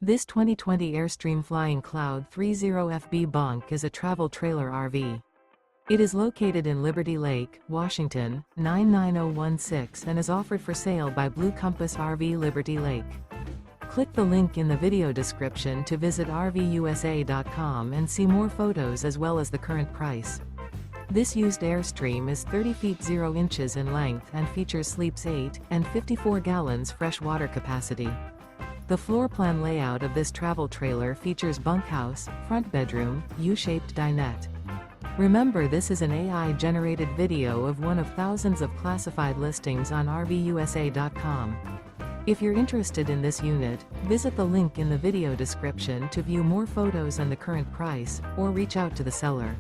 This 2020 Airstream Flying Cloud 30FB Bunk is a travel trailer RV. It is located in Liberty Lake, Washington, 99016 and is offered for sale by Blue Compass RV Liberty Lake. Click the link in the video description to visit RVUSA.com and see more photos as well as the current price. This used Airstream is 30 feet 0 inches in length and features sleeps 8 and 54 gallons fresh water capacity. The floor plan layout of this travel trailer features bunkhouse, front bedroom, U-shaped dinette. Remember, this is an AI-generated video of one of thousands of classified listings on RVUSA.com. If you're interested in this unit, visit the link in the video description to view more photos and the current price, or reach out to the seller.